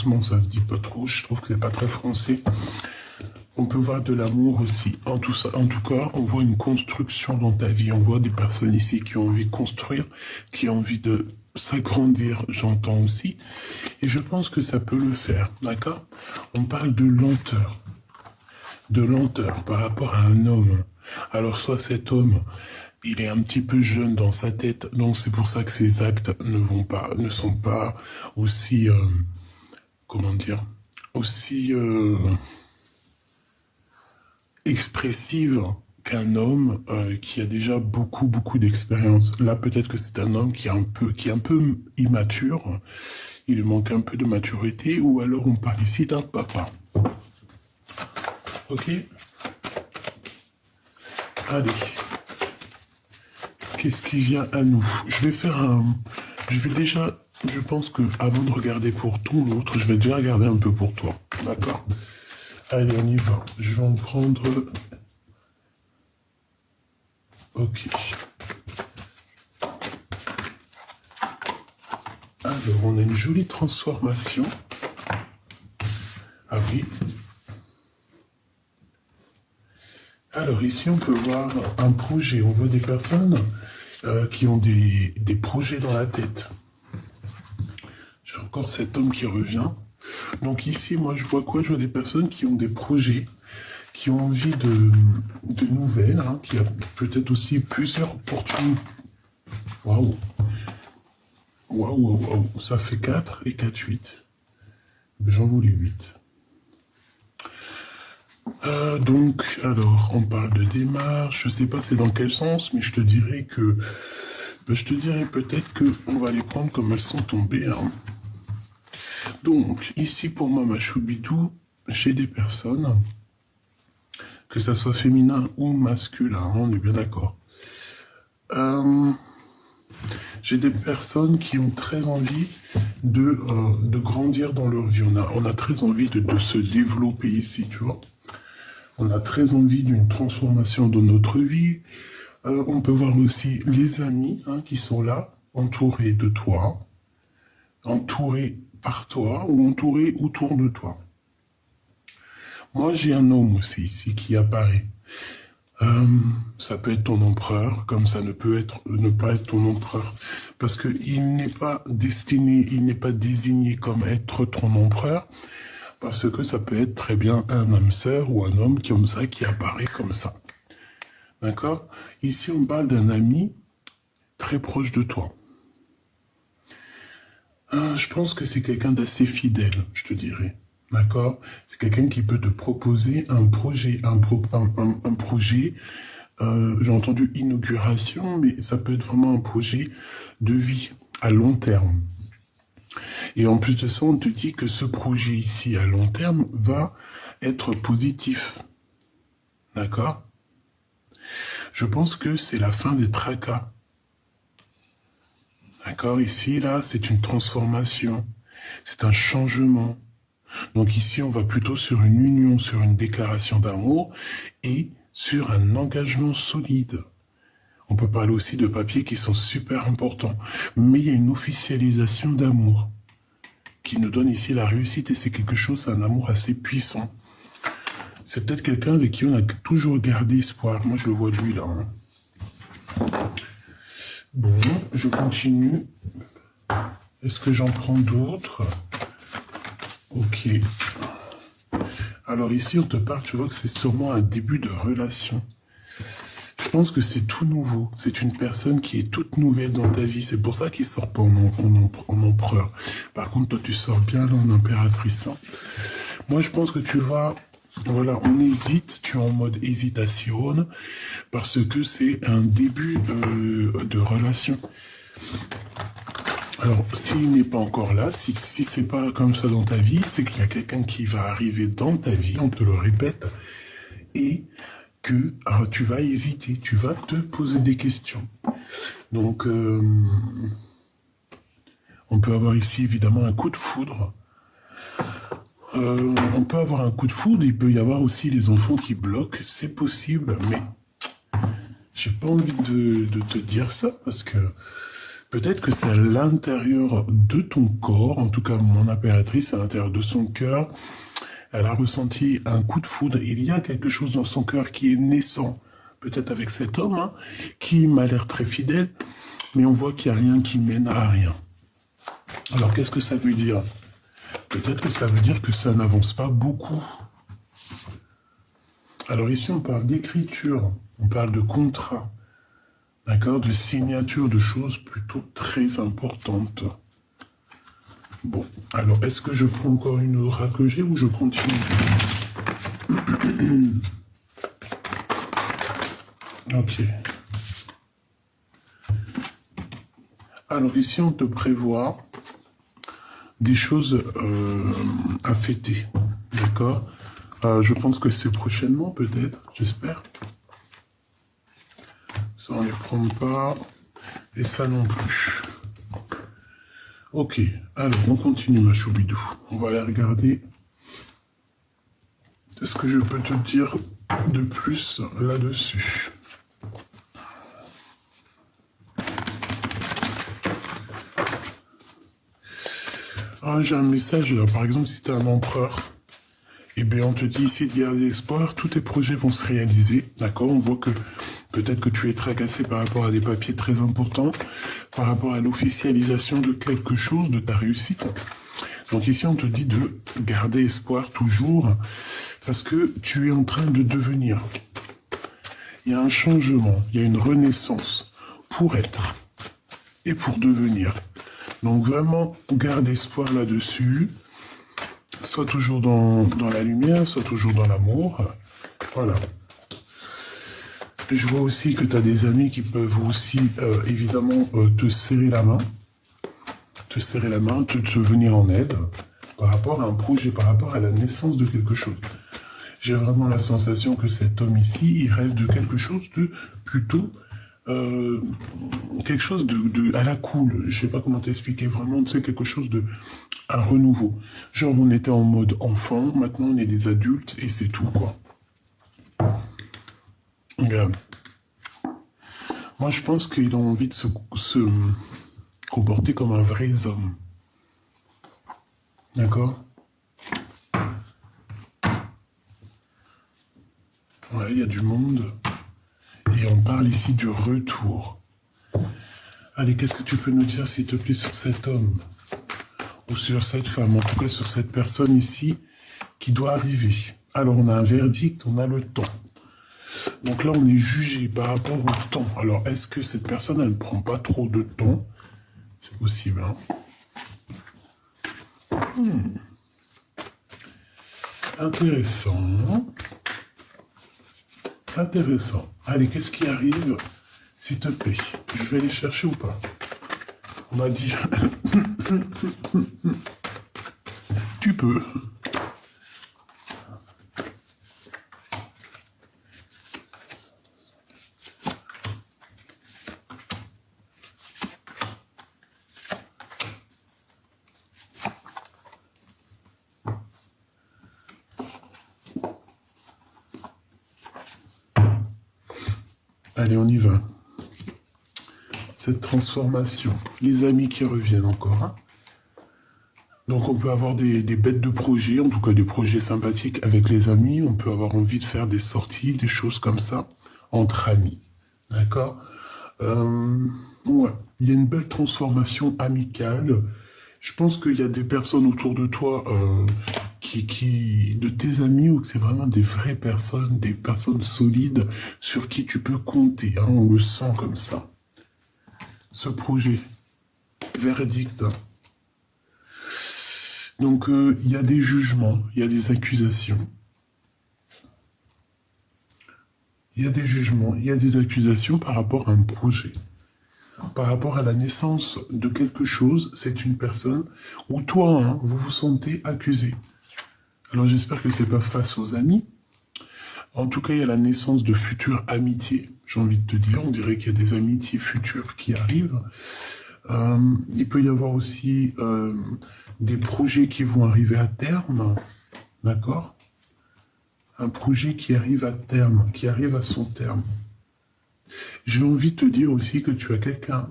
malheureusement, ça se dit pas trop. Je trouve que c'est pas très français. On peut voir de l'amour aussi. En tout cas, on voit une construction dans ta vie. On voit des personnes ici qui ont envie de construire, qui ont envie de s'agrandir, j'entends aussi. Et je pense que ça peut le faire, d'accord? On parle de lenteur. De lenteur par rapport à un homme. Alors, soit cet homme, il est un petit peu jeune dans sa tête, donc c'est pour ça que ses actes ne sont pas aussi, comment dire, aussi expressive qu'un homme qui a déjà beaucoup d'expérience. Là, peut-être que c'est un homme qui est un peu immature, il lui manque un peu de maturité, ou alors on parle ici d'un papa. Ok? Allez. Qu'est-ce qui vient à nous? Je pense que avant de regarder pour ton autre, je vais déjà regarder un peu pour toi. D'accord? Allez, on y va. Je vais en prendre... Ok. Alors, on a une jolie transformation. Ah oui. Alors, ici, on peut voir un projet. On voit des personnes qui ont des projets dans la tête. J'ai encore cet homme qui revient. Donc ici, moi, je vois quoi? Je vois des personnes qui ont des projets, qui ont envie de nouvelles, hein, qui a peut-être aussi plusieurs opportunités. Waouh! Waouh! Ça fait 4 et 4, 8. J'en voulais 8. Donc, alors, on parle de démarche. Je sais pas c'est dans quel sens, mais je te dirais peut-être que on va les prendre comme elles sont tombées. Hein. Donc, ici pour moi, ma choubidou, j'ai des personnes, que ça soit féminin ou masculin, hein, on est bien d'accord. J'ai des personnes qui ont très envie de grandir dans leur vie. On a très envie de se développer ici, tu vois. On a très envie d'une transformation de notre vie. On peut voir aussi les amis hein, qui sont là, entourés de toi, entourés par toi ou entourés autour de toi. Moi, j'ai un homme aussi ici qui apparaît. Ça peut être ton empereur, comme ça ne peut ne pas être ton empereur, parce qu'il n'est pas destiné, il n'est pas désigné comme être ton empereur, parce que ça peut être très bien un âme sœur ou un homme comme ça qui apparaît comme ça. D'accord? Ici, on parle d'un ami très proche de toi. Je pense que c'est quelqu'un d'assez fidèle, je te dirais. D'accord? C'est quelqu'un qui peut te proposer un projet, un projet. J'ai entendu inauguration, mais ça peut être vraiment un projet de vie à long terme. Et en plus de ça, on te dit que ce projet ici à long terme va être positif. D'accord? Je pense que c'est la fin des tracas. D'accord? Ici, là, c'est une transformation. C'est un changement. Donc ici, on va plutôt sur une union, sur une déclaration d'amour et sur un engagement solide. On peut parler aussi de papiers qui sont super importants. Mais il y a une officialisation d'amour qui nous donne ici la réussite et c'est quelque chose, c'est un amour assez puissant. C'est peut-être quelqu'un avec qui on a toujours gardé espoir. Moi, je le vois lui, là. Hein. Bon, je continue. Est-ce que j'en prends d'autres? Ok. Alors ici, on te parle, tu vois que c'est sûrement un début de relation. Je pense que c'est tout nouveau. C'est une personne qui est toute nouvelle dans ta vie. C'est pour ça qu'il sort pas en empereur. Par contre, toi, tu sors bien là en impératrice. Hein. Moi, je pense que tu vas... Voilà, on hésite, tu es en mode hésitation, parce que c'est un début de relation. Alors, s'il n'est pas encore là, si c'est pas comme ça dans ta vie, c'est qu'il y a quelqu'un qui va arriver dans ta vie, on te le répète, et que tu vas hésiter, tu vas te poser des questions. Donc, on peut avoir ici évidemment un coup de foudre. On peut avoir un coup de foudre, il peut y avoir aussi les enfants qui bloquent, c'est possible, mais j'ai pas envie de te dire ça, parce que Peut-être que c'est à l'intérieur de ton corps, en tout cas mon impératrice, à l'intérieur de son cœur, elle a ressenti un coup de foudre. Il y a quelque chose dans son cœur qui est naissant, peut-être avec cet homme, hein, qui m'a l'air très fidèle, mais on voit qu'il n'y a rien qui mène à rien. Alors qu'est-ce que ça veut dire? Peut-être que ça veut dire que ça n'avance pas beaucoup. Alors ici on parle d'écriture, on parle de contrat, d'accord, de signature de choses plutôt très importantes. Bon, alors est-ce que je prends encore une oracle que j'ai ou je continue? Ok. Alors ici on te prévoit des choses à fêter, d'accord? Je pense que c'est prochainement peut-être, j'espère. Ça on les prend pas, et ça non plus. Ok, alors on continue ma choubidou. On va aller regarder ce que je peux te dire de plus là-dessus. Ah, j'ai un message là, par exemple si tu es un empereur, eh bien on te dit ici de garder espoir, tous tes projets vont se réaliser, d'accord? On voit que peut-être que tu es tracasé par rapport à des papiers très importants, par rapport à l'officialisation de quelque chose, de ta réussite. Donc ici, on te dit de garder espoir toujours, parce que tu es en train de devenir. Il y a un changement, il y a une renaissance pour être et pour devenir. Donc vraiment, garde espoir là-dessus. Sois toujours dans la lumière, sois toujours dans l'amour. Voilà. Je vois aussi que tu as des amis qui peuvent aussi, évidemment, te serrer la main. Te venir en aide par rapport à un projet, par rapport à la naissance de quelque chose. J'ai vraiment la sensation que cet homme ici, il rêve de quelque chose de plutôt... quelque chose de à la cool. Je sais pas comment t'expliquer, vraiment, tu sais, quelque chose de... un renouveau. Genre, on était en mode enfant, maintenant on est des adultes et c'est tout, quoi. Regarde. Moi, je pense qu'il a envie de se comporter comme un vrai homme. D'accord? Ouais, il y a du monde. Et on parle ici du retour. Allez, qu'est-ce que tu peux nous dire, s'il te plaît, sur cet homme? Ou sur cette femme, en tout cas sur cette personne ici, qui doit arriver. Alors, on a un verdict, on a le temps. Donc là, on est jugé par rapport au temps. Alors, est-ce que cette personne, elle ne prend pas trop de temps? C'est possible, hein? Intéressant. Intéressant. Allez, qu'est-ce qui arrive, s'il te plaît? Je vais les chercher ou pas? On m'a dit... Tu peux. Allez, on y va. Cette transformation. Les amis qui reviennent encore. Hein. Donc on peut avoir des bêtes de projets, en tout cas des projets sympathiques avec les amis. On peut avoir envie de faire des sorties, des choses comme ça, entre amis. D'accord? Ouais. Il y a une belle transformation amicale. Je pense qu'il y a des personnes autour de toi de tes amis, ou que c'est vraiment des vraies personnes, des personnes solides sur qui tu peux compter. Hein, on le sent comme ça. Ce projet, verdict. Donc, il y a des jugements, il y a des accusations. Il y a des jugements, il y a des accusations par rapport à un projet. Par rapport à la naissance de quelque chose, c'est une personne où toi, hein, vous vous sentez accusé. Alors j'espère que c'est pas face aux amis. En tout cas, il y a la naissance de futures amitiés. J'ai envie de te dire, on dirait qu'il y a des amitiés futures qui arrivent. Il peut y avoir aussi des projets qui vont arriver à terme. D'accord? Un projet qui arrive à terme, qui arrive à son terme. J'ai envie de te dire aussi que tu as quelqu'un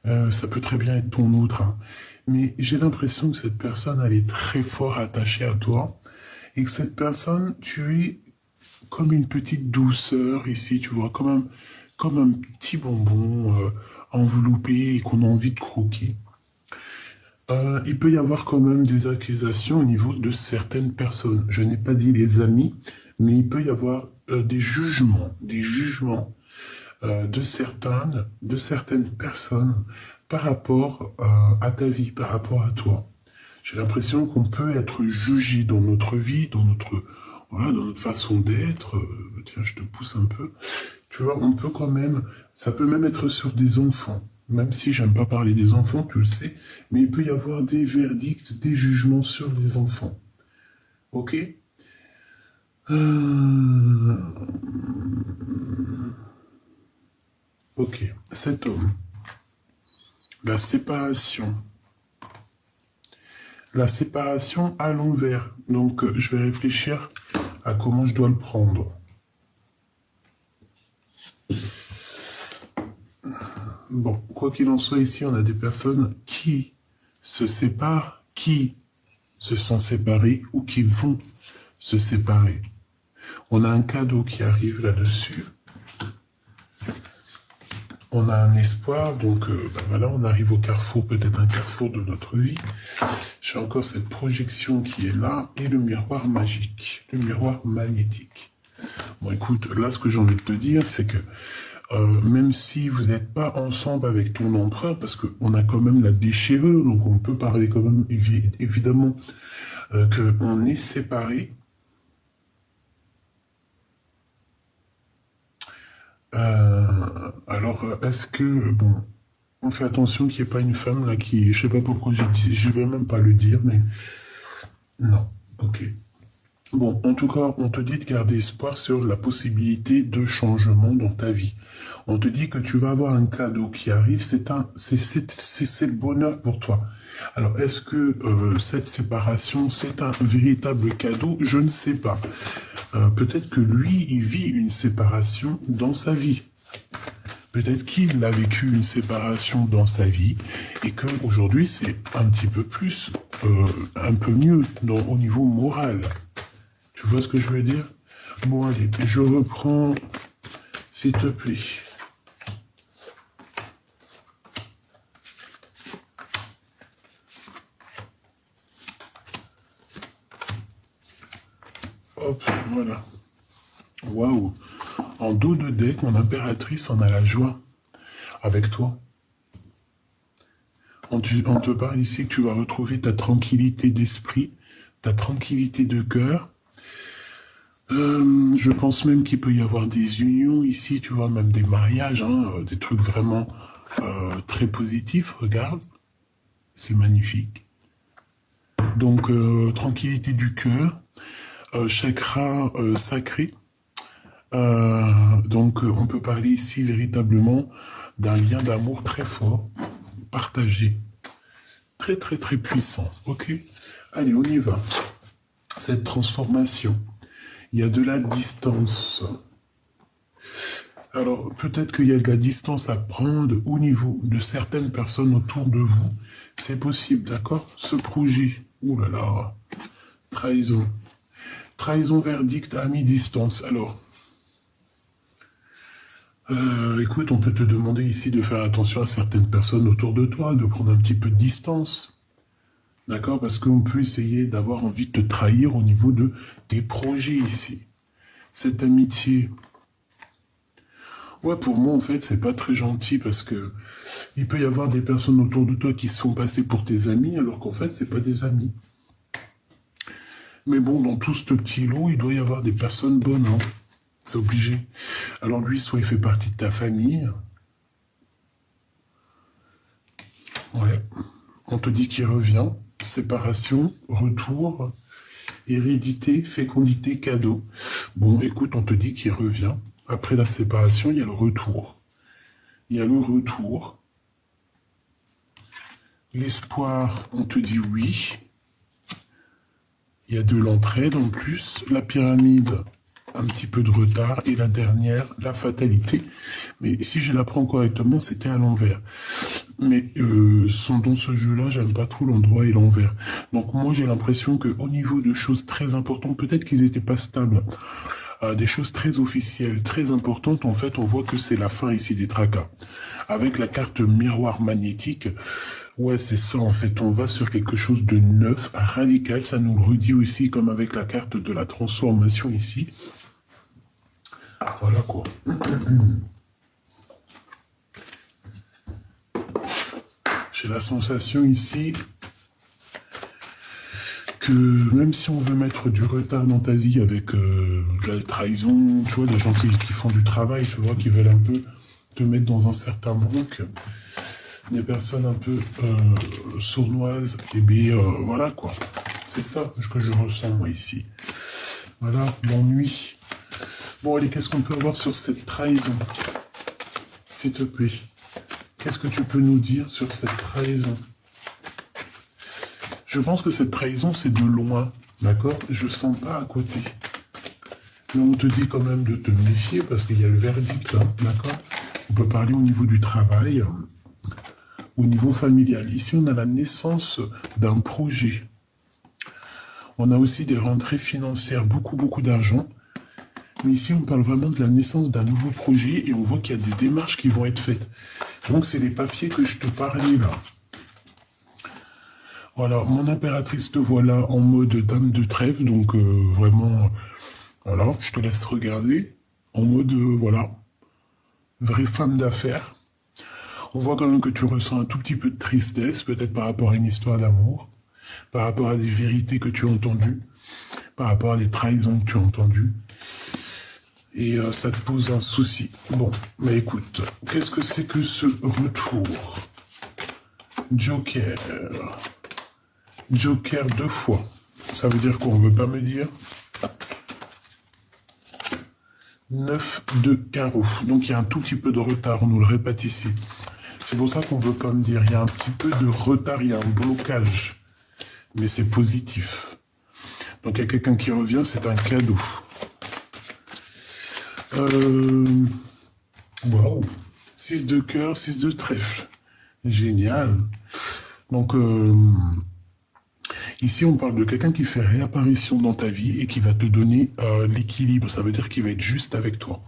Ça peut très bien être ton autre, hein. Mais j'ai l'impression que cette personne, elle est très fort attachée à toi. Et que cette personne, tu es comme une petite douceur ici, tu vois, comme un petit bonbon enveloppé et qu'on a envie de croquer. Il peut y avoir quand même des accusations au niveau de certaines personnes. Je n'ai pas dit les amis, mais il peut y avoir des jugements de certaines personnes par rapport à ta vie, par rapport à toi. J'ai l'impression qu'on peut être jugé dans notre vie, voilà, dans notre façon d'être. Tiens, je te pousse un peu. Tu vois, on peut quand même, ça peut même être sur des enfants. Même si j'aime pas parler des enfants, tu le sais, mais il peut y avoir des verdicts, des jugements sur les enfants. Ok? Euh, Ok, cet homme, la séparation. La séparation à l'envers. Donc, je vais réfléchir à comment je dois le prendre. Bon, quoi qu'il en soit, ici, on a des personnes qui se séparent, qui se sont séparées ou qui vont se séparer. On a un cadeau qui arrive là-dessus. On a un espoir, donc voilà, on arrive au carrefour, peut-être un carrefour de notre vie. J'ai encore cette projection qui est là, et le miroir magique, le miroir magnétique. Bon, écoute, là, ce que j'ai envie de te dire, c'est que même si vous n'êtes pas ensemble avec ton empereur, parce qu'on a quand même la déchirure, donc on peut parler quand même, évidemment, qu'on est séparés. Alors, est-ce que, bon, on fait attention qu'il n'y ait pas une femme là qui, je sais pas pourquoi j'ai dit, je vais même pas le dire, mais non, ok. Bon, en tout cas, on te dit de garder espoir sur la possibilité de changement dans ta vie. On te dit que tu vas avoir un cadeau qui arrive, c'est le bonheur pour toi. Alors, est-ce que cette séparation, c'est un véritable cadeau? Je ne sais pas. Peut-être que lui, il vit une séparation dans sa vie. Peut-être qu'il a vécu une séparation dans sa vie et qu'aujourd'hui, c'est un petit peu plus, un peu mieux au niveau moral. Tu vois ce que je veux dire? Bon, allez, je reprends, s'il te plaît. Hop, voilà. Waouh. En dos de deck, mon impératrice, on a la joie avec toi. On te parle ici que tu vas retrouver ta tranquillité d'esprit, ta tranquillité de cœur. Je pense même qu'il peut y avoir des unions ici, tu vois, même des mariages, hein, des trucs vraiment très positifs. Regarde, c'est magnifique. Donc, tranquillité du cœur, chakra sacré. Donc, on peut parler ici véritablement d'un lien d'amour très fort, partagé, très très très puissant. Ok? Allez, on y va. Cette transformation. Il y a de la distance. Alors, peut-être qu'il y a de la distance à prendre au niveau de certaines personnes autour de vous. C'est possible, d'accord? Ce projet, ouh là là, trahison. Trahison verdict à mi-distance. Alors, écoute, on peut te demander ici de faire attention à certaines personnes autour de toi, de prendre un petit peu de distance. D'accord? Parce qu'on peut essayer d'avoir envie de te trahir au niveau de tes projets ici. Cette amitié. Ouais, pour moi, en fait, c'est pas très gentil parce que il peut y avoir des personnes autour de toi qui sont passées pour tes amis, alors qu'en fait, c'est pas des amis. Mais bon, dans tout ce petit lot, il doit y avoir des personnes bonnes, hein. C'est obligé. Alors lui, soit il fait partie de ta famille. Ouais. On te dit qu'il revient. Séparation, retour, hérédité, fécondité, cadeau. Bon, écoute, on te dit qu'il revient. Après la séparation, il y a le retour. Il y a le retour. L'espoir, on te dit oui. Il y a de l'entraide en plus. La pyramide, un petit peu de retard. Et la dernière, la fatalité. Mais si je la prends correctement, c'était à l'envers. Mais dans ce jeu-là, j'aime pas trop l'endroit et l'envers. Donc moi, j'ai l'impression que au niveau de choses très importantes, peut-être qu'ils étaient pas stables, des choses très officielles, très importantes, en fait, on voit que c'est la fin ici des tracas. Avec la carte miroir magnétique, ouais, c'est ça, en fait, on va sur quelque chose de neuf, radical, ça nous le redit aussi, comme avec la carte de la transformation ici. Voilà, quoi. J'ai la sensation ici que même si on veut mettre du retard dans ta vie avec la trahison, tu vois, des gens qui font du travail, tu vois, qui veulent un peu te mettre dans un certain manque, des personnes un peu sournoises, et bien voilà quoi. C'est ça que je ressens moi ici. Voilà, l'ennui. Bon allez, qu'est-ce qu'on peut avoir sur cette trahison? S'il te plaît. Qu'est-ce que tu peux nous dire sur cette trahison? Je pense que cette trahison, c'est de loin, d'accord? Je sens pas à côté. Mais on te dit quand même de te méfier parce qu'il y a le verdict, hein, d'accord? On peut parler au niveau du travail, au niveau familial. Ici, on a la naissance d'un projet. On a aussi des rentrées financières, beaucoup d'argent. Mais ici, on parle vraiment de la naissance d'un nouveau projet et on voit qu'il y a des démarches qui vont être faites. Donc, c'est les papiers que je te parlais là. Voilà, mon impératrice te voilà en mode dame de trèfle. Donc, vraiment, voilà, je te laisse regarder. En mode, voilà, vraie femme d'affaires. On voit quand même que tu ressens un tout petit peu de tristesse, peut-être par rapport à une histoire d'amour, par rapport à des vérités que tu as entendues, par rapport à des trahisons que tu as entendues. Et ça te pose un souci. Bon, mais écoute, qu'est-ce que c'est que ce retour? Joker. Joker 2 fois. Ça veut dire quoi? On veut pas me dire? 9 de carreau. Donc il y a un tout petit peu de retard, on nous le répète ici. C'est pour ça qu'on veut pas me dire. Il y a un petit peu de retard, il y a un blocage. Mais c'est positif. Donc il y a quelqu'un qui revient, c'est un cadeau. Waouh. 6 de cœur, 6 de trèfle. Génial. Donc, ici, on parle de quelqu'un qui fait réapparition dans ta vie et qui va te donner l'équilibre. Ça veut dire qu'il va être juste avec toi.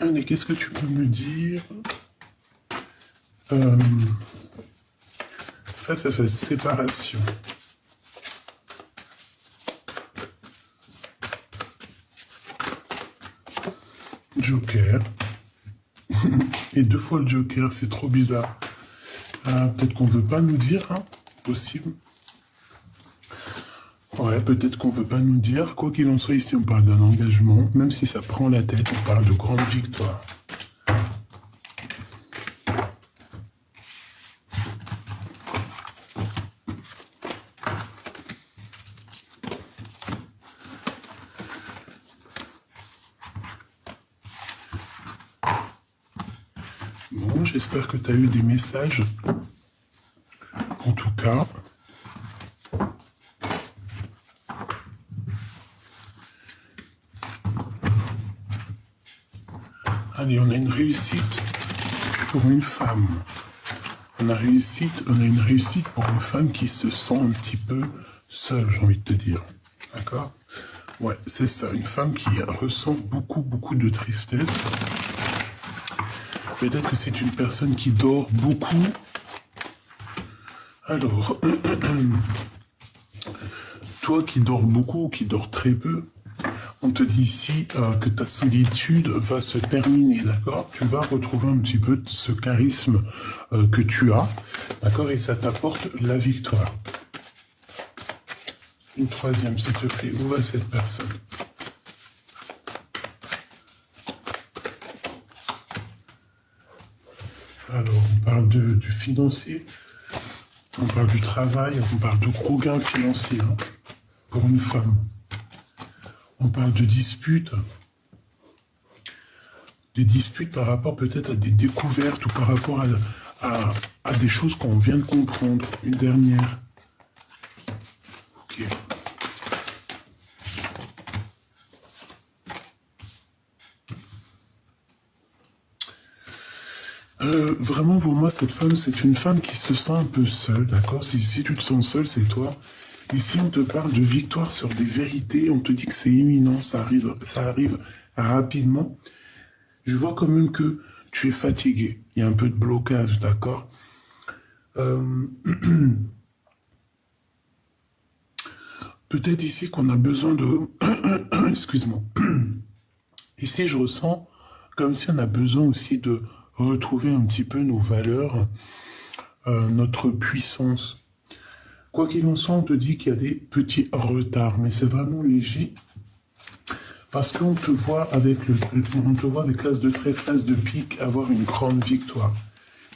Allez, qu'est-ce que tu peux me dire face à cette séparation? Joker. Et 2 fois le Joker, c'est trop bizarre. Peut-être qu'on veut pas nous dire, hein? Possible. Ouais, peut-être qu'on veut pas nous dire. Quoi qu'il en soit, ici, on parle d'un engagement. Même si ça prend la tête, on parle de grande victoire. Bon, j'espère que tu as eu des messages. En tout cas... Allez, on a une réussite pour une femme. On a une réussite pour une femme qui se sent un petit peu seule, j'ai envie de te dire. D'accord? Ouais, c'est ça. Une femme qui ressent beaucoup de tristesse. Peut-être que c'est une personne qui dort beaucoup. Alors, toi qui dors beaucoup, qui dors très peu, on te dit ici que ta solitude va se terminer, d'accord? Tu vas retrouver un petit peu ce charisme que tu as, d'accord? Et ça t'apporte la victoire. Une troisième, s'il te plaît. Où va cette personne? Alors, on parle du financier, on parle du travail, on parle de gros gains financiers hein, pour une femme. On parle de disputes. Des disputes par rapport peut-être à des découvertes ou par rapport à des choses qu'on vient de comprendre. Une dernière. Ok. Vraiment, pour moi, cette femme, c'est une femme qui se sent un peu seule, d'accord? Si tu te sens seule, c'est toi. Ici, on te parle de victoire sur des vérités, on te dit que c'est imminent, ça arrive rapidement. Je vois quand même que tu es fatigué, il y a un peu de blocage, d'accord? Euh, Peut-être ici qu'on a besoin de... Excuse-moi. Ici, je ressens comme si on a besoin aussi de retrouver un petit peu nos valeurs, notre puissance. Quoi qu'il en soit, on te dit qu'il y a des petits retards, mais c'est vraiment léger. Parce qu'on te voit on te voit avec l'as de trèfle, l'as de pique, avoir une grande victoire.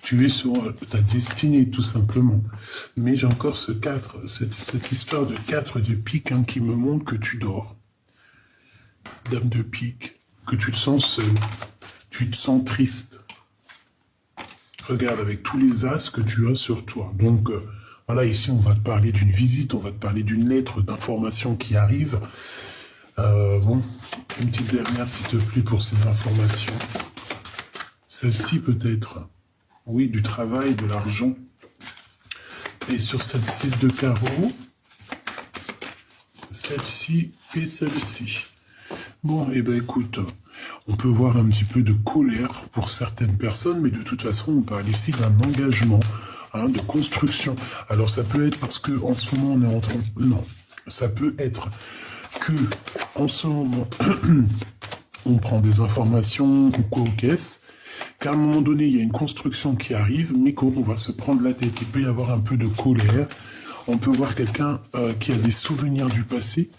Tu es sur ta destinée, tout simplement. Mais j'ai encore cette histoire de 4 de pique hein, qui me montre que tu dors. Dame de pique, que tu te sens seul, tu te sens triste. Regarde avec tous les as que tu as sur toi. Donc, voilà, ici, on va te parler d'une visite, on va te parler d'une lettre d'information qui arrive. Bon, une petite dernière, s'il te plaît, pour ces informations. Celle-ci, peut-être. Oui, du travail, de l'argent. Et sur cette 6 de carreau, celle-ci et celle-ci. Bon, eh ben écoute, on peut voir un petit peu de colère pour certaines personnes, mais de toute façon, on parle ici d'un engagement, hein, de construction. Alors ça peut être parce que en ce moment, on est en train... Non, ça peut être que en ce moment, on prend des informations ou quoi aux caisses, qu'à un moment donné, il y a une construction qui arrive, mais qu'on va se prendre la tête. Il peut y avoir un peu de colère. On peut voir quelqu'un qui a des souvenirs du passé,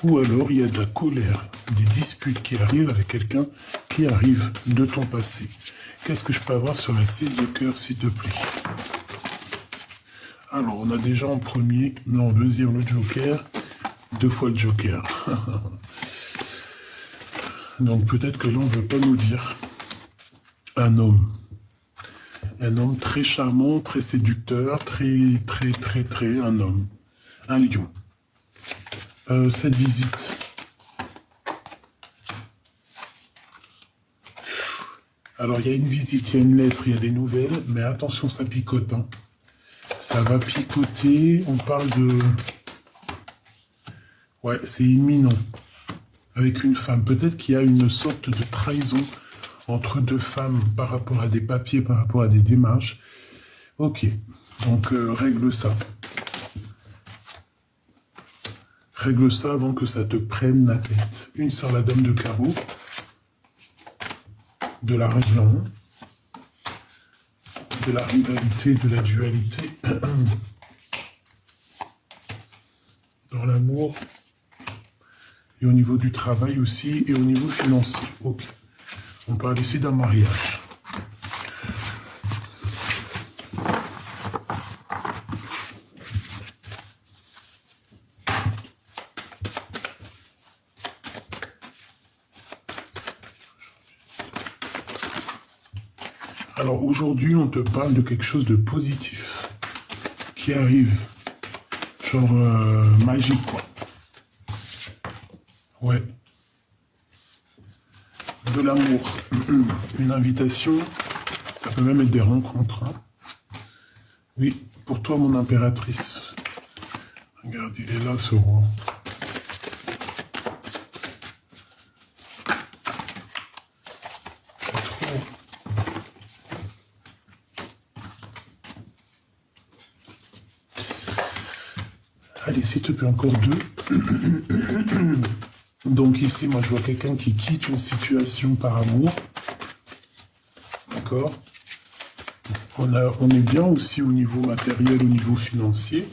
ou alors il y a de la colère, des disputes qui arrivent avec quelqu'un qui arrive de ton passé. Qu'est-ce que je peux avoir sur la 6 de cœur, s'il te plaît? Alors, on a déjà en premier, non, deuxième, le joker, 2 fois le joker. Donc peut-être que là, on ne veut pas nous dire un homme. Un homme très charmant, très séducteur, un homme. Un lion. Cette visite. Alors, il y a une visite, il y a une lettre, il y a des nouvelles, mais attention, ça picote. Hein. Ça va picoter, on parle de... Ouais, c'est imminent. Avec une femme. Peut-être qu'il y a une sorte de trahison entre deux femmes par rapport à des papiers, par rapport à des démarches. Ok, donc règle ça. Règle ça avant que ça te prenne la tête. Une sur la dame de carreau. De la règle de la rivalité, de la dualité. Dans l'amour. Et au niveau du travail aussi, et au niveau financier. Ok. On parle ici d'un mariage. Alors aujourd'hui, on te parle de quelque chose de positif qui arrive, genre magique quoi. Ouais. De l'amour, une invitation, ça peut même être des rencontres. Hein. Oui, pour toi mon impératrice. Regarde, il est là ce roi. C'est trop. Allez, s'il te plaît, encore 2. Donc ici, moi, je vois quelqu'un qui quitte une situation par amour. D'accord. On est bien aussi au niveau matériel, au niveau financier.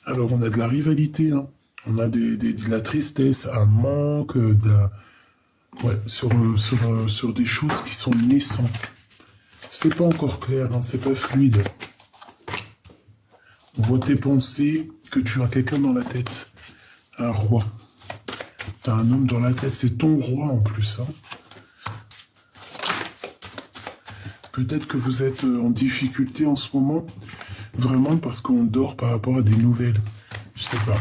Alors, on a de la rivalité. Hein. On a de la tristesse, un manque, ouais, sur des choses qui sont naissantes. C'est pas encore clair, hein, c'est pas fluide. On voit tes pensées, que tu as quelqu'un dans la tête. Un roi. Tu as un homme dans la tête, c'est ton roi en plus. Hein. Peut-être que vous êtes en difficulté en ce moment, vraiment parce qu'on dort par rapport à des nouvelles. Je sais pas.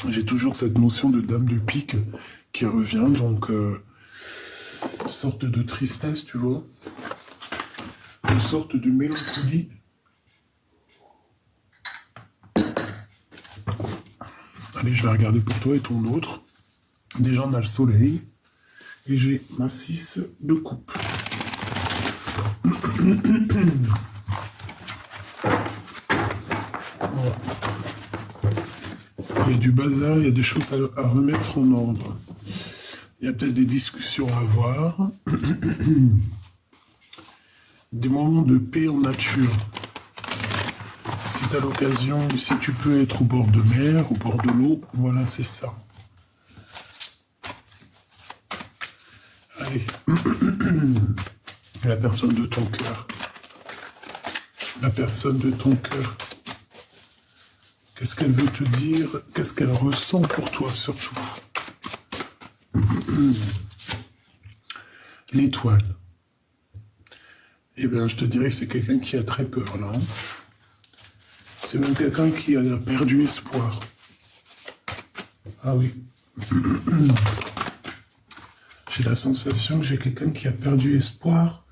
J'ai toujours cette notion de dame de pique qui revient, donc une sorte de tristesse, tu vois, une sorte de mélancolie. Allez, je vais regarder pour toi et ton autre. Déjà, on a le soleil et j'ai ma 6 de coupe. Il y a du bazar, il y a des choses à remettre en ordre. Il y a peut-être des discussions à avoir. Des moments de paix en nature. Si tu as l'occasion, si tu peux être au bord de mer, au bord de l'eau, voilà, c'est ça. Allez. La personne de ton cœur. La personne de ton cœur. Qu'est-ce qu'elle veut te dire? Qu'est-ce qu'elle ressent pour toi, surtout? L'étoile. Eh bien, je te dirais que c'est quelqu'un qui a très peur, là. Hein. C'est même quelqu'un qui a perdu espoir. Ah oui. J'ai la sensation que j'ai quelqu'un qui a perdu espoir.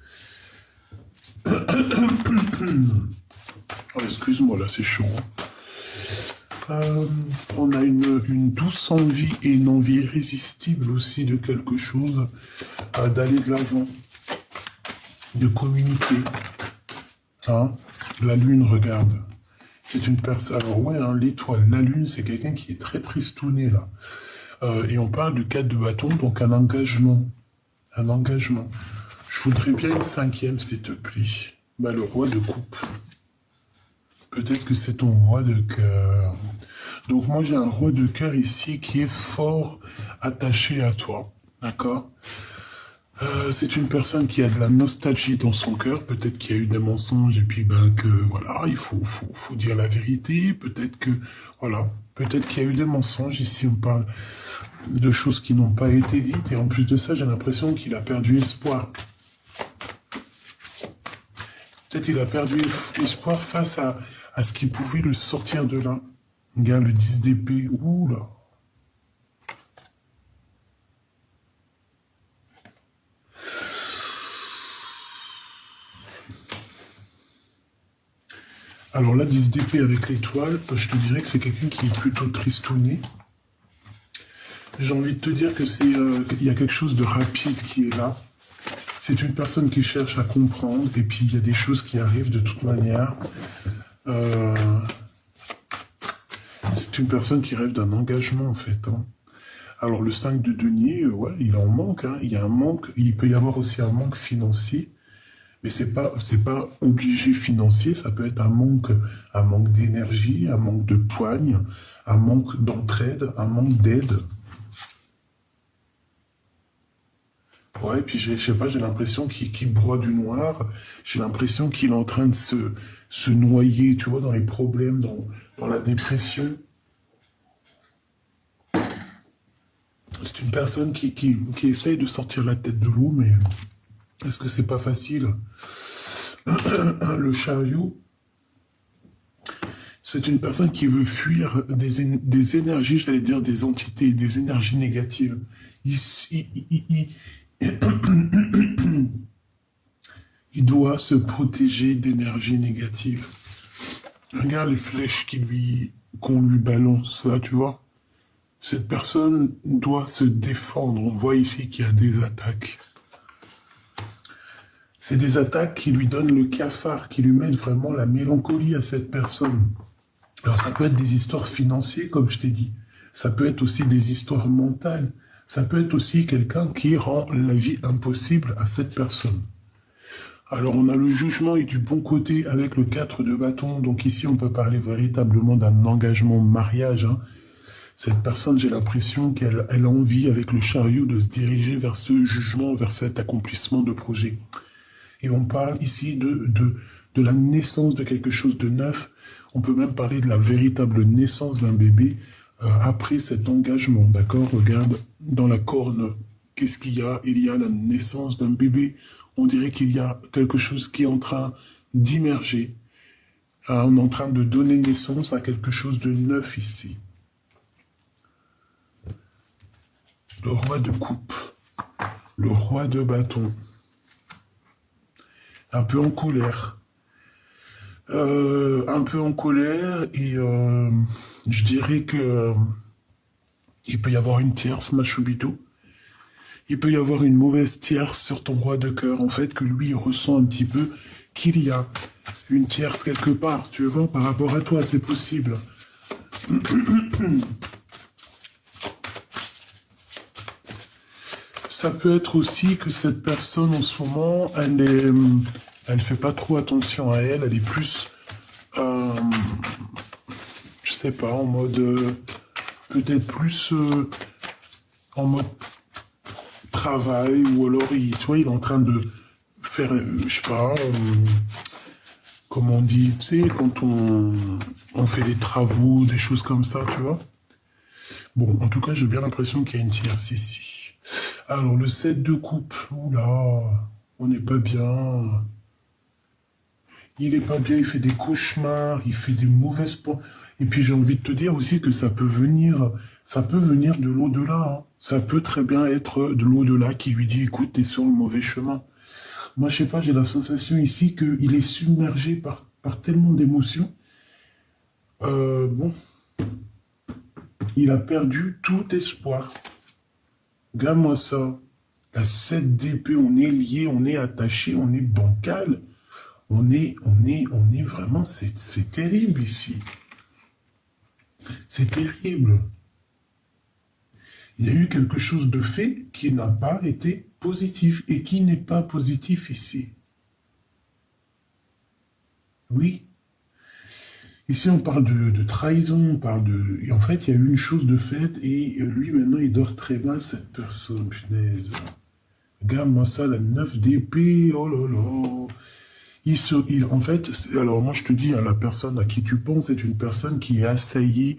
Oh, excuse-moi, là, c'est chaud. On a une douce envie et une envie irrésistible aussi de quelque chose, d'aller de l'avant, de communiquer. Hein? La lune, regarde. C'est une personne... Alors ouais, hein, l'étoile, la lune, c'est quelqu'un qui est très tristouné, là. Et on parle du 4 de bâton, donc un engagement. Un engagement. Je voudrais bien une 5e, s'il te plaît. Bah, le roi de coupe. Peut-être que c'est ton roi de cœur. Donc moi, j'ai un roi de cœur ici qui est fort attaché à toi. D'accord? C'est une personne qui a de la nostalgie dans son cœur. Peut-être qu'il y a eu des mensonges et puis ben que voilà, il faut dire la vérité. Peut-être que voilà, peut-être qu'il y a eu des mensonges. Ici, on parle de choses qui n'ont pas été dites et en plus de ça, j'ai l'impression qu'il a perdu espoir. Peut-être qu'il a perdu espoir face à ce qui pouvait le sortir de là. Regarde le 10 d'épée. Ouh là. Alors là, 10 d'épée avec l'étoile, je te dirais que c'est quelqu'un qui est plutôt tristouné. J'ai envie de te dire que c'est qu'il y a quelque chose de rapide qui est là. C'est une personne qui cherche à comprendre, et puis il y a des choses qui arrivent de toute manière. C'est une personne qui rêve d'un engagement, en fait. Hein. Alors le 5 de denier, ouais, il en manque. Hein. Il y a un manque, il peut y avoir aussi un manque financier. Mais c'est pas obligé financier, ça peut être un manque d'énergie, un manque de poigne, un manque d'entraide, un manque d'aide. Ouais, puis je sais pas, j'ai l'impression qu'il broie du noir, j'ai l'impression qu'il est en train de se noyer, tu vois, dans les problèmes, dans la dépression. C'est une personne qui essaye de sortir la tête de l'eau, mais est-ce que c'est pas facile? Le chariot, c'est une personne qui veut fuir des énergies, j'allais dire des entités, des énergies négatives. Il doit se protéger d'énergies négatives. Regarde les flèches qu'on lui balance, là, tu vois. Cette personne doit se défendre. On voit ici qu'il y a des attaques. C'est des attaques qui lui donnent le cafard, qui lui mettent vraiment la mélancolie à cette personne. Alors ça peut être des histoires financières, comme je t'ai dit. Ça peut être aussi des histoires mentales. Ça peut être aussi quelqu'un qui rend la vie impossible à cette personne. Alors on a le jugement et du bon côté avec le 4 de bâton. Donc ici on peut parler véritablement d'un engagement mariage. Hein. Cette personne, j'ai l'impression qu'elle a envie avec le chariot de se diriger vers ce jugement, vers cet accomplissement de projet. Et on parle ici de la naissance de quelque chose de neuf. On peut même parler de la véritable naissance d'un bébé après cet engagement. D'accord? Regarde, dans la corne, qu'est-ce qu'il y a? Il y a la naissance d'un bébé. On dirait qu'il y a quelque chose qui est en train d'immerger. On est en train de donner naissance à quelque chose de neuf ici. Le roi de coupe. Le roi de bâton. Un peu en colère. Un peu en colère et je dirais que il peut y avoir une tierce, Machubito. Il peut y avoir une mauvaise tierce sur ton roi de cœur, en fait, que lui il ressent un petit peu qu'il y a une tierce quelque part, tu vois, par rapport à toi, c'est possible. Ça peut être aussi que cette personne, en ce moment, elle fait pas trop attention à elle, elle est plus, je sais pas, en mode, peut-être plus en mode travail, ou alors, tu vois, il est en train de faire, je sais pas, comme on dit, tu sais, quand on fait des travaux, des choses comme ça, tu vois. Bon, en tout cas, j'ai bien l'impression qu'il y a une tierce ici. Alors, le 7 de coupe, oula, on n'est pas bien. Il est pas bien, il fait des cauchemars, il fait des mauvaises points. Et puis j'ai envie de te dire aussi que ça peut venir de l'au-delà, hein. Ça peut très bien être de l'au-delà qui lui dit, écoute, t'es sur le mauvais chemin. Moi, je sais pas, j'ai la sensation ici qu'il est submergé par tellement d'émotions. Bon, il a perdu tout espoir. Regarde-moi ça. La 7 d'épée, on est lié, on est attaché, on est bancal. On est vraiment, c'est terrible ici. C'est terrible. Il y a eu quelque chose de fait qui n'a pas été positif et qui n'est pas positif ici. Oui. Ici, on parle de trahison, on parle de... Et en fait, il y a eu une chose de faite et lui, maintenant, il dort très mal, cette personne, punaise. Regarde-moi ça, la 9 d'épée, oh là là. En fait, alors moi je te dis, hein, la personne à qui tu penses est une personne qui est assaillie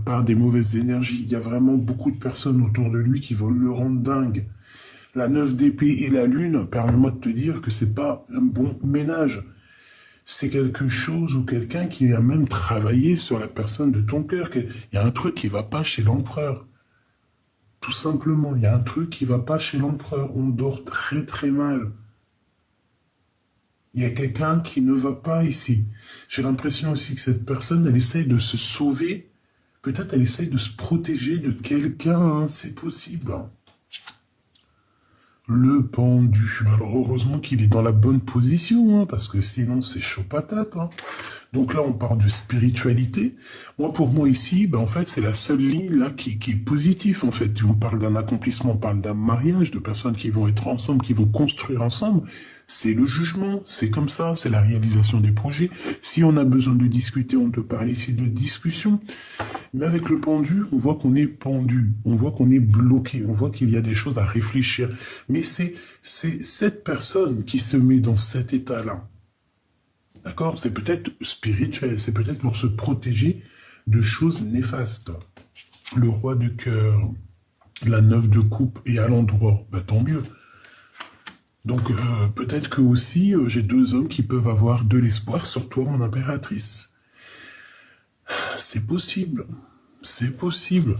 par des mauvaises énergies. Il y a vraiment beaucoup de personnes autour de lui qui veulent le rendre dingue. La 9 d'épée et la lune, permets-moi de te dire que c'est pas un bon ménage. C'est quelque chose ou quelqu'un qui a même travaillé sur la personne de ton cœur. Il y a un truc qui va pas chez l'empereur. Tout simplement, il y a un truc qui va pas chez l'empereur. On dort très très mal. Il y a quelqu'un qui ne va pas ici. J'ai l'impression aussi que cette personne, elle essaye de se sauver. Peut-être elle essaye de se protéger de quelqu'un, hein, c'est possible. Hein. Le pendu. Alors heureusement qu'il est dans la bonne position, hein, parce que sinon c'est chaud patate. Hein. Donc là, on parle de spiritualité. Moi, pour moi ici, ben, en fait, c'est la seule ligne là qui est positive. En fait, on parle d'un accomplissement, on parle d'un mariage, de personnes qui vont être ensemble, qui vont construire ensemble. C'est le jugement, c'est comme ça, c'est la réalisation des projets. Si on a besoin de discuter, on peut parler ici de discussion. Mais avec le pendu, on voit qu'on est pendu, on voit qu'on est bloqué, on voit qu'il y a des choses à réfléchir. Mais c'est cette personne qui se met dans cet état-là. D'accord? C'est peut-être spirituel, c'est peut-être pour se protéger de choses néfastes. Le roi de cœur, la 9 de coupe et à l'endroit, bah, tant mieux. Donc peut-être que aussi j'ai deux hommes qui peuvent avoir de l'espoir sur toi, mon impératrice. C'est possible, c'est possible.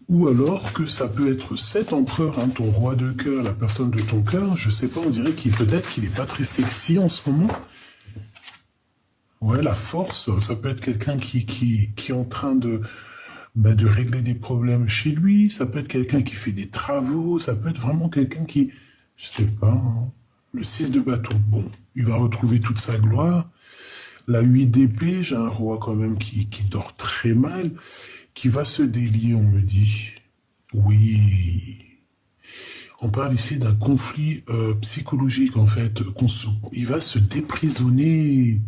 Ou alors que ça peut être cet empereur, hein, ton roi de cœur, la personne de ton cœur, je sais pas, on dirait qu'il peut-être qu'il n'est pas très sexy en ce moment. Ouais, la force, ça peut être quelqu'un qui est en train de régler des problèmes chez lui, ça peut être quelqu'un qui fait des travaux, ça peut être vraiment quelqu'un qui, je sais pas, hein, le 6 de bâton, bon, il va retrouver toute sa gloire. La 8 d'épée, j'ai un roi quand même qui dort très mal, qui va se délier, on me dit. Oui. On parle ici d'un conflit psychologique, en fait. Il va se déprisonner.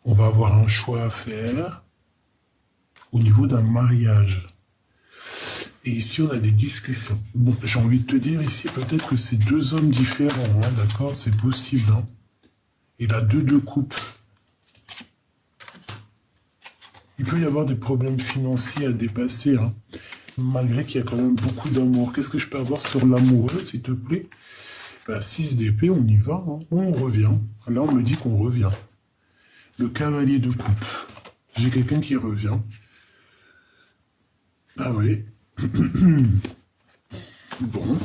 On va avoir un choix à faire au niveau d'un mariage. Et ici, on a des discussions. Bon, j'ai envie de te dire ici, peut-être que c'est deux hommes différents, hein, d'accord? C'est possible, hein. Et la 2 de coupe. Il peut y avoir des problèmes financiers à dépasser, hein, malgré qu'il y a quand même beaucoup d'amour. Qu'est-ce que je peux avoir sur l'amoureux, s'il te plaît? 6 d'épée, on y va, hein. On revient. Là, on me dit qu'on revient. Le cavalier de coupe. J'ai quelqu'un qui revient. Ah oui. Bon.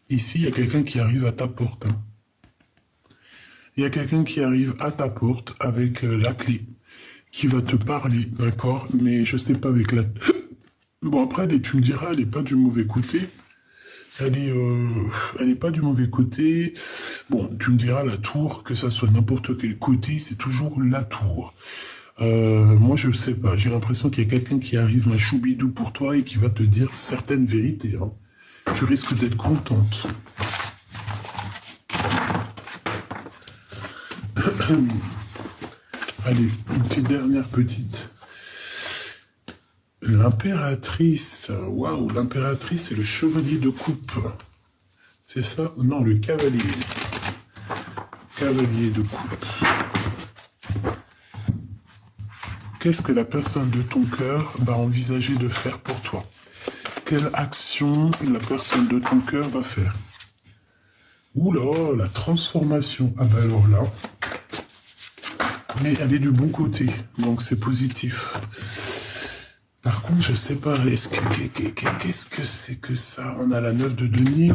Ici, il y a quelqu'un qui arrive à ta porte. Hein. Il y a quelqu'un qui arrive à ta porte avec la clé, qui va te parler, d'accord? Mais je sais pas avec la... Bon, après, tu me diras, elle est pas du mauvais côté. Elle est pas du mauvais côté. Bon, tu me diras, la tour, que ça soit n'importe quel côté, c'est toujours la tour. Moi, je sais pas. J'ai l'impression qu'il y a quelqu'un qui arrive, un choubidou pour toi, et qui va te dire certaines vérités. Hein. Tu risques d'être contente. Allez, une petite dernière petite. L'impératrice. Waouh, l'impératrice, c'est le chevalier de coupe. C'est ça? Non, le cavalier. Cavalier de coupe. Qu'est-ce que la personne de ton cœur va envisager de faire pour toi? Quelle action la personne de ton cœur va faire? Oula, la transformation. Ah bah alors là. Mais elle est du bon côté, donc c'est positif. Par contre, je sais pas, qu'est-ce que c'est que ça? On a la 9 de denier.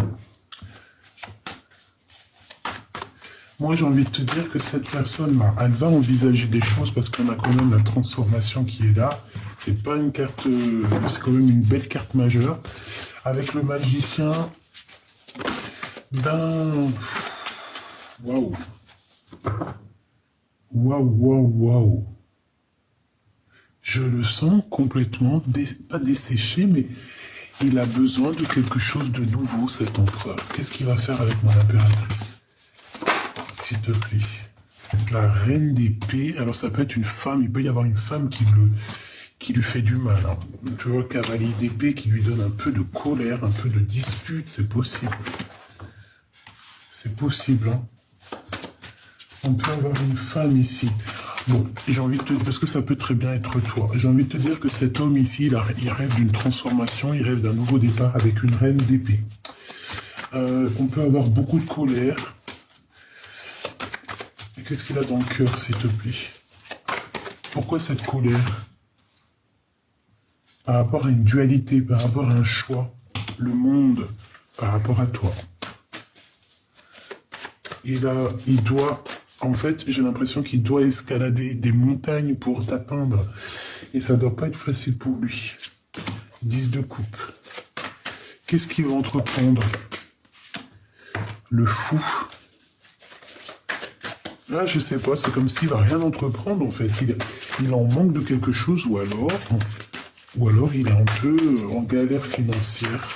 Moi, j'ai envie de te dire que cette personne-là, elle va envisager des choses parce qu'on a quand même la transformation qui est là. C'est pas une carte, c'est quand même une belle carte majeure. Avec le magicien, ben, waouh, waouh, waouh, waouh. Je le sens complètement, pas desséché, mais il a besoin de quelque chose de nouveau, cet empereur. Qu'est-ce qu'il va faire avec mon impératrice? S'il te plaît. La reine d'épée, alors ça peut être une femme, il peut y avoir une femme qui lui fait du mal. Hein. Tu vois, cavalier d'épée qui lui donne un peu de colère, un peu de dispute, c'est possible. C'est possible, hein. On peut avoir une femme ici. Bon, j'ai envie de te dire, parce que ça peut très bien être toi, j'ai envie de te dire que cet homme ici, il rêve d'une transformation, il rêve d'un nouveau départ avec une reine d'épée. On peut avoir beaucoup de colère. Qu'est-ce qu'il a dans le cœur, s'il te plaît? Pourquoi cette colère? Par rapport à une dualité, par rapport à un choix, le monde, par rapport à toi. Il doit, en fait, j'ai l'impression qu'il doit escalader des montagnes pour t'atteindre. Et ça ne doit pas être facile pour lui. 10 de coupe. Qu'est-ce qu'il va entreprendre? Le fou. Là, je sais pas, c'est comme s'il va rien entreprendre, en fait. Il en manque de quelque chose, ou alors il est un peu en galère financière.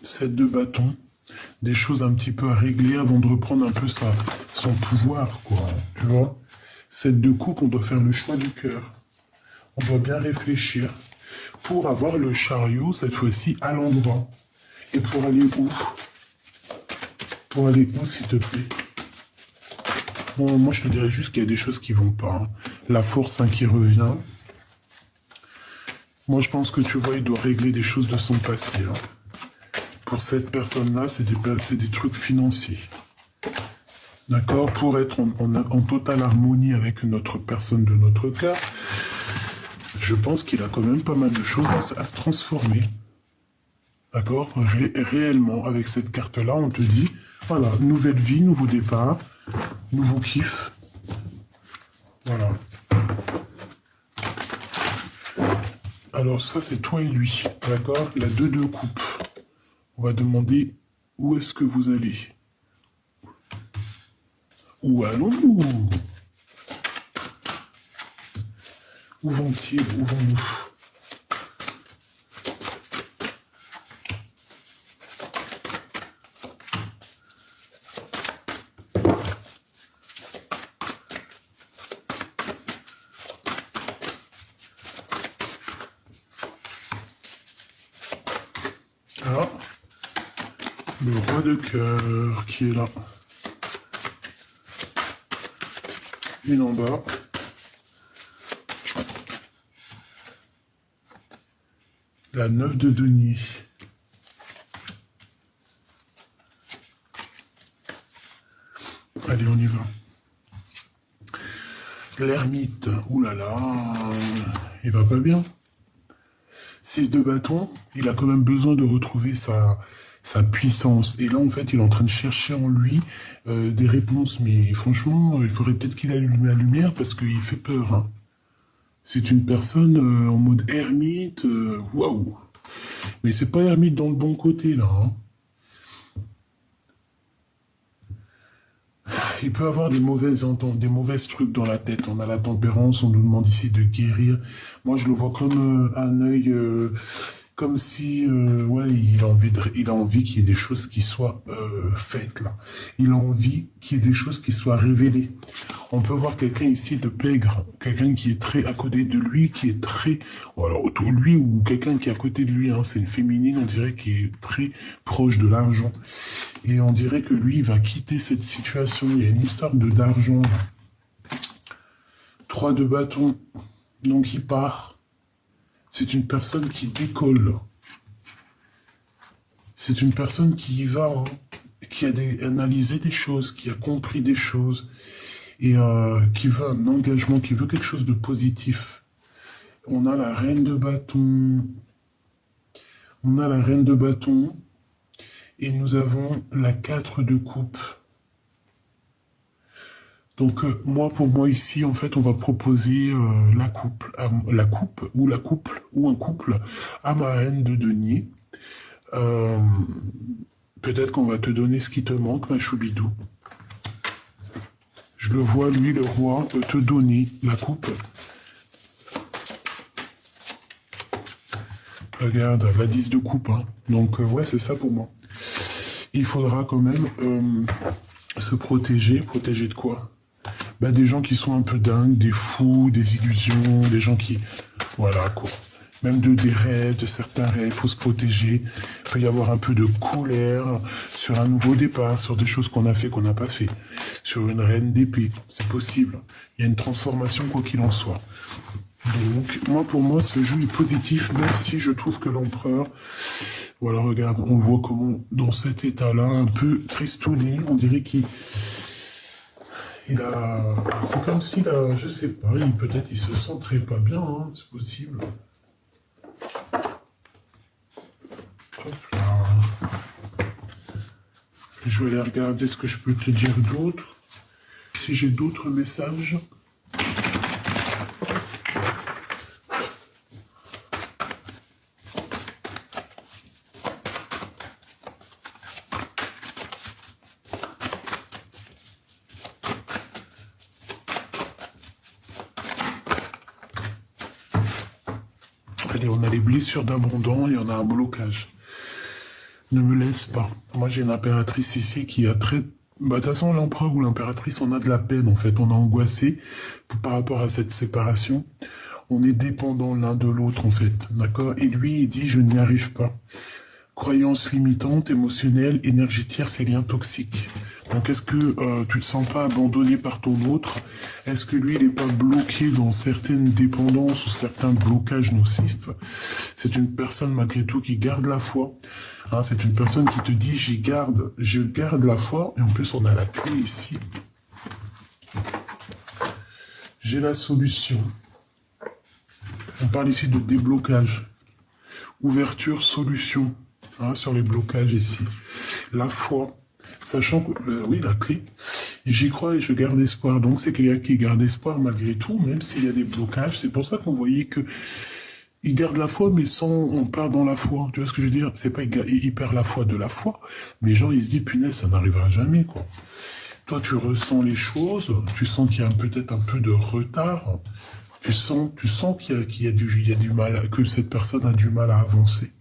7 de bâton. Des choses un petit peu à régler avant de reprendre un peu son pouvoir, quoi. Tu vois? 7 de coupe, on doit faire le choix du cœur. On doit bien réfléchir. Pour avoir le chariot, cette fois-ci, à l'endroit. Et pour aller où? Pour aller où, s'il te plaît? Bon, moi, je te dirais juste qu'il y a des choses qui vont pas. Hein. La force qui revient. Moi, je pense que, tu vois, il doit régler des choses de son passé. Hein. Pour cette personne-là, c'est des trucs financiers. D'accord? Pour être en totale harmonie avec notre personne de notre cœur, je pense qu'il a quand même pas mal de choses à se transformer. D'accord? Réellement, avec cette carte-là, on te dit, voilà, nouvelle vie, nouveau départ, nouveau kiff. Voilà. Alors ça, c'est toi et lui. D'accord? La 2 de coupe. On va demander où est-ce que vous allez. Où allons-nous? Où vont-ils? Où vont-nous? Ah, le roi de cœur qui est là. Une en bas. La 9 de denier. Allez, on y va. L'ermite. Ouh là là. Il va pas bien. 6 de bâton, il a quand même besoin de retrouver sa puissance. Et là, en fait, il est en train de chercher en lui des réponses. Mais franchement, il faudrait peut-être qu'il allume la lumière parce qu'il fait peur. Hein. C'est une personne en mode ermite. Waouh! Mais c'est pas ermite dans le bon côté, là. Hein. Il peut avoir des mauvaises trucs dans la tête. On a la tempérance, on nous demande ici de guérir. Moi, je le vois comme un œil, comme si, ouais, il a envie qu'il y ait des choses qui soient faites là. Il a envie qu'il y ait des choses qui soient révélées. On peut voir quelqu'un ici de pègre, quelqu'un qui est très à côté de lui, qui est très, ou alors autour de lui ou quelqu'un qui est à côté de lui. Hein, c'est une féminine, on dirait, qui est très proche de l'argent. Et on dirait que lui, il va quitter cette situation. Il y a une histoire d'argent. 3 de bâton. Donc il part. C'est une personne qui décolle. C'est une personne qui y va, hein, qui a analysé des choses, qui a compris des choses, et qui veut un engagement, qui veut quelque chose de positif. On a la reine de bâton. On a la reine de bâton. Et nous avons la 4 de coupe. Donc, pour moi ici, en fait, on va proposer la coupe ou un couple à ma reine de denier. Peut-être qu'on va te donner ce qui te manque, ma choubidou. Je le vois, lui, le roi, te donner la coupe. Regarde, la 10 de coupe. Hein. Donc, ouais, c'est ça pour moi. Il faudra quand même se protéger. Protéger de quoi? Bah, des gens qui sont un peu dingues, des fous, des illusions, des gens qui... Voilà, quoi. Même des rêves, de certains rêves, il faut se protéger. Il peut y avoir un peu de colère sur un nouveau départ, sur des choses qu'on a fait, qu'on n'a pas fait. Sur une reine d'épée, c'est possible. Il y a une transformation, quoi qu'il en soit. Donc, pour moi, ce jeu est positif, même si je trouve que l'empereur... Voilà, regarde, on voit comment, dans cet état-là, un peu tristouné, on dirait qu'il... C'est comme s'il a, je sais pas, peut-être il se sentirait pas bien, hein, c'est possible. Hop là. Je vais aller regarder ce que je peux te dire d'autre. Si j'ai d'autres messages. Allez, on a les blessures d'abondant et on a un blocage. Ne me laisse pas. Moi, j'ai une impératrice ici qui a très... Bah, de toute façon, l'empereur ou l'impératrice, on a de la peine, en fait. On est angoissé par rapport à cette séparation. On est dépendant l'un de l'autre, en fait. D'accord? Et lui, il dit, je n'y arrive pas. Croyances limitantes, émotionnelles, énergétiques, ces liens toxiques. Donc, est-ce que tu te sens pas abandonné par ton autre? Est-ce que lui, il n'est pas bloqué dans certaines dépendances ou certains blocages nocifs? C'est une personne, malgré tout, qui garde la foi. Hein, c'est une personne qui te dit, je garde la foi. Et en plus, on a la clé ici. J'ai la solution. On parle ici de déblocage. Ouverture, solution. Hein, sur les blocages ici. La foi. Sachant que, oui, la clé, j'y crois et je garde espoir. Donc, c'est quelqu'un qui garde espoir malgré tout, même s'il y a des blocages. C'est pour ça qu'on voyait que il garde la foi, mais sans, on part dans la foi. Tu vois ce que je veux dire? C'est pas, il perd la foi de la foi, mais genre, il se dit, punaise, ça n'arrivera jamais, quoi. Toi, tu ressens les choses, tu sens qu'il y a peut-être un peu de retard, tu sens qu'il y a du mal, que cette personne a du mal à avancer.